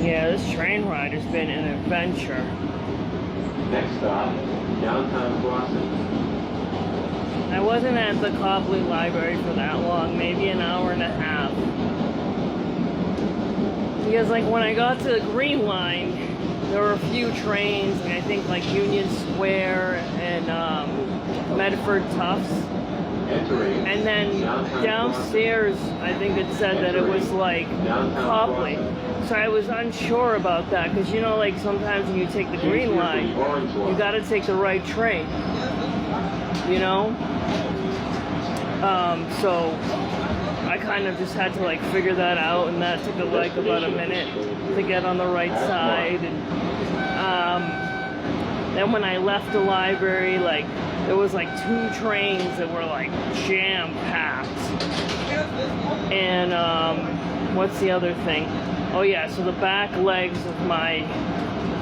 Yeah, this train ride has been an adventure. Next stop, downtown crossing. I wasn't at the Copley Library for that long, maybe an hour and a half. Because like when I got to the Green Line, there were a few trains, and I think like Union Square and Medford Tufts. Entering. And then downstairs, I think it said that it was like Copley. So I was unsure about that, because you know, like sometimes when you take the Green Line, you got to take the right train. You know? So I kind of just had to like figure that out, and that took like about a minute to get on the right side. And then when I left the library, like there was like 2 trains that were like jam-packed. And what's the other thing? Oh yeah, so the back legs of my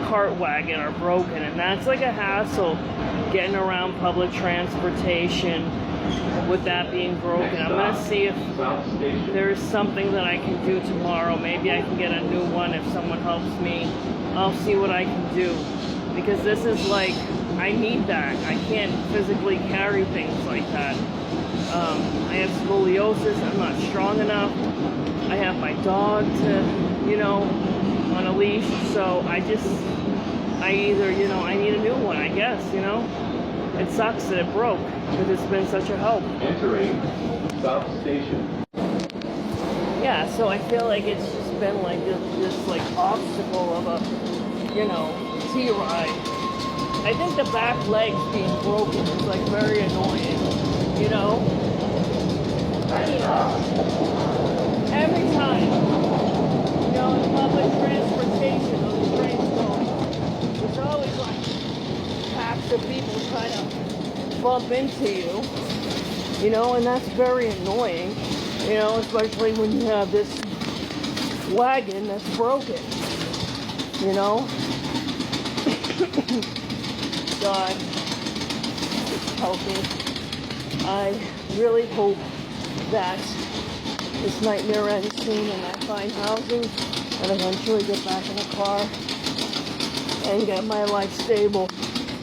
cart wagon are broken, and that's like a hassle getting around public transportation with that being broken. I'm gonna see if there's something that I can do tomorrow. Maybe I can get a new one if someone helps me. I'll see what I can do, because this is like, I need that. I can't physically carry things like that. I have scoliosis. I'm not strong enough. I have my dog to, you know, on a leash. So I either, you know, I need a new one, I guess, you know. It sucks that it broke, because it's been such a help. Entering South Station. Yeah, so I feel like it's just been like this like obstacle of a, you know, T-ride. I think the back legs being broken is like very annoying, you know? Every time, you know, in public transportation, those trains go, there's always like packs of people trying to bump into you, you know, and that's very annoying, you know, especially when you have this wagon that's broken, you know? God, help me. I really hope that this nightmare ends soon and I find housing and eventually get back in the car and get my life stable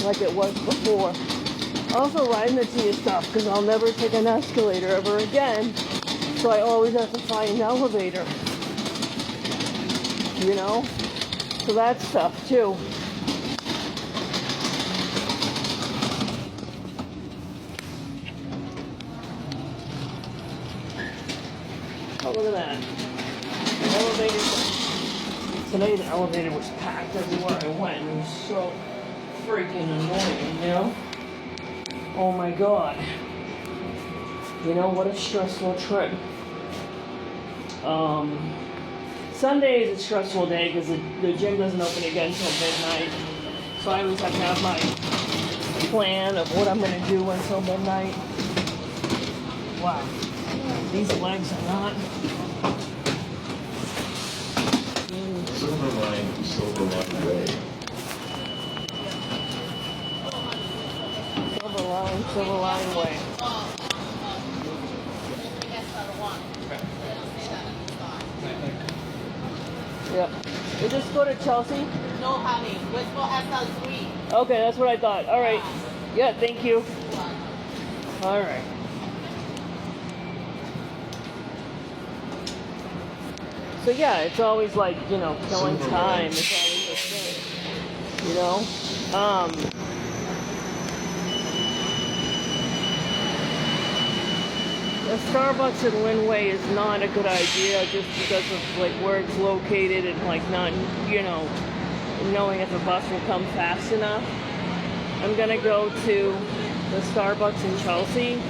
like it was before. Also riding the T is tough, because I'll never take an escalator ever again, so I always have to find an elevator, you know? So that's tough too. Oh, look at that. The elevator. Today the elevator was packed everywhere I went. It was so freaking annoying, you know? Oh my God. You know, what a stressful trip. Sunday is a stressful day because the gym doesn't open again until midnight. So I always have to have my plan of what I'm going to do until midnight. Wow. These legs are not. Silver Line way. Silver Line way. Yep. We just go to Chelsea? No, honey. Let's go SL3. Okay, that's what I thought. All right. Yeah, thank you. All right. So yeah, it's always like, you know, killing time. It's always a thing, you know? The Starbucks in Linway is not a good idea, just because of like where it's located and like not, you know, knowing if a bus will come fast enough. I'm gonna go to the Starbucks in Chelsea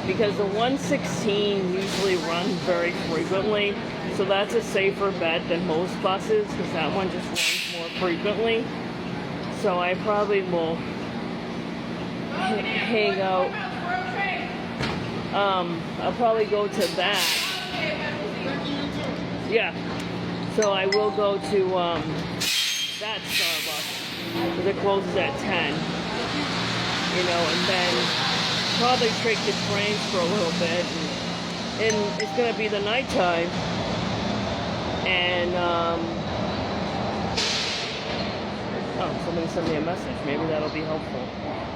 because the 116 usually runs very frequently. So that's a safer bet than most buses, because that one just runs more frequently. So I probably will hang out. I'll probably go to that. Yeah. So I will go to that Starbucks, because it closes at 10. You know, and then probably take the trains for a little bit. And it's going to be the nighttime. And Oh, somebody sent me a message. Maybe that'll be helpful.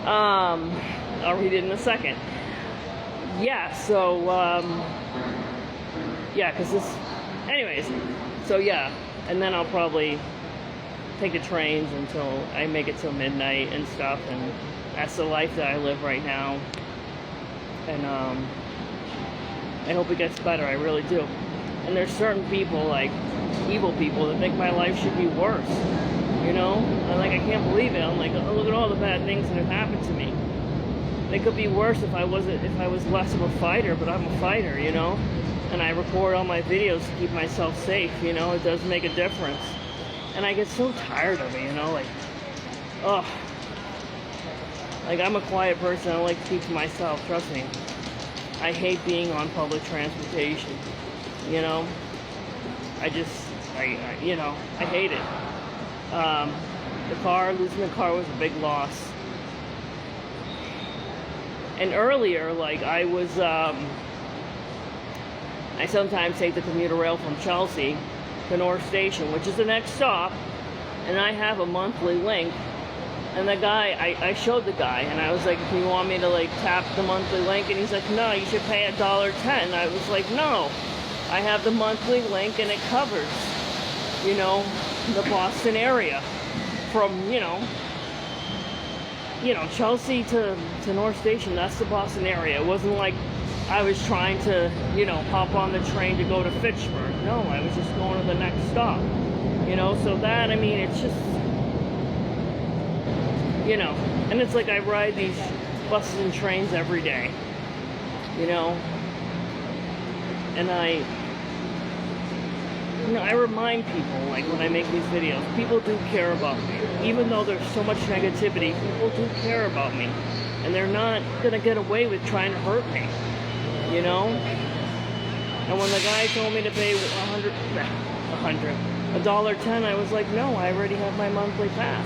I'll read it in a second. Yeah, so, yeah, because this... Anyways, so yeah. And then I'll probably take the trains until I make it till midnight and stuff. And that's the life that I live right now. And, I hope it gets better. I really do. And there's certain people, like, evil people, that think my life should be worse. You know? And, like, I can't believe it. I'm like, oh, look at all the bad things that have happened to me. It could be worse if I was less of a fighter, but I'm a fighter, you know? And I record all my videos to keep myself safe, you know? It does make a difference. And I get so tired of it, you know? Like, ugh. Like, I'm a quiet person. I like to keep to myself, trust me. I hate being on public transportation, you know? You know, I hate it. Losing the car was a big loss. And earlier, like, I sometimes take the commuter rail from Chelsea to North Station, which is the next stop, and I have a monthly link. And the guy, I showed the guy, and I was like, do you want me to, like, tap the monthly link? And he's like, no, you should pay $1.10. I was like, no, I have the monthly link, and it covers, you know, the Boston area from, you know, Chelsea to North Station. That's the Boston area. It wasn't like I was trying to, you know, hop on the train to go to Fitchburg. No, I was just going to the next stop, you know. So that, I mean, it's just, you know, and it's like I ride these buses and trains every day, you know, and I remind people, like, when I make these videos, people do care about me. Even though there's so much negativity, people do care about me. And they're not going to get away with trying to hurt me, you know? And when the guy told me to pay $1.10, I was like, no, I already have my monthly pass.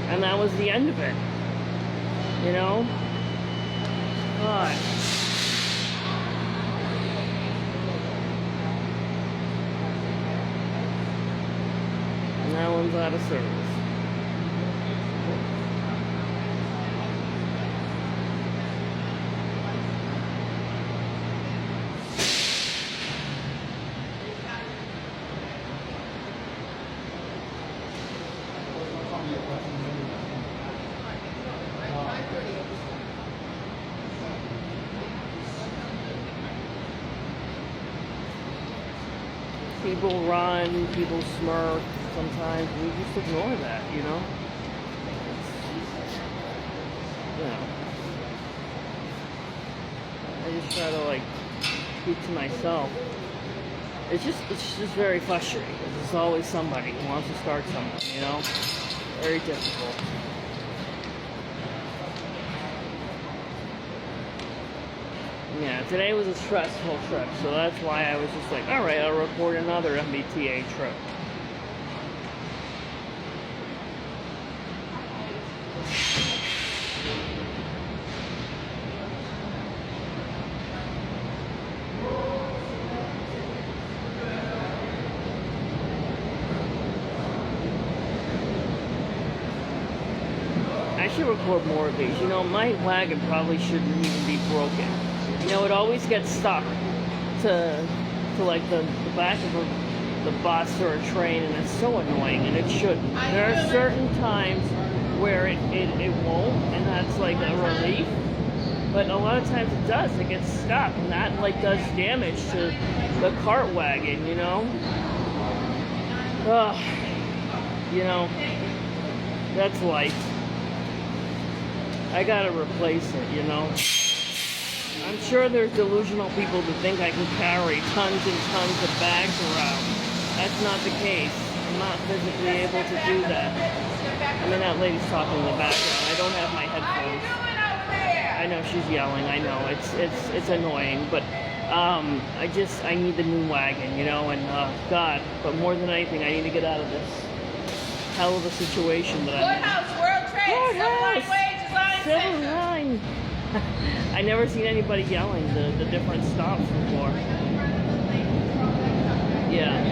And that was the end of it, you know? God. And that one's out of service. People run, people smirk. Sometimes we just ignore that, you know? You know. I just try to, like, keep to myself. It's just very frustrating. There's always somebody who wants to start something, you know? Very difficult. Yeah, today was a stressful trip, so that's why I was just like, alright, I'll record another MBTA trip. I should record more of these. You know, my wagon probably shouldn't even be broken. You know, it always gets stuck to like the back of the bus or a train, and it's so annoying, and it shouldn't. There are certain times where it won't, and that's like a relief. But a lot of times it does. It gets stuck, and that like does damage to the cart wagon, you know? Ugh. You know, that's life. I gotta replace it, you know? I'm sure there's delusional people that think I can carry tons and tons of bags around. That's not the case. I'm not physically able to do that. I mean, that lady's talking in the background. I don't have my headphones. I know she's yelling. I know it's annoying, but I need the new wagon, you know. And God, but more than anything, I need to get out of this hell of a situation that I'm in. Courthouse, World Trade, Civil line. I never seen anybody yelling the different stops before. Yeah.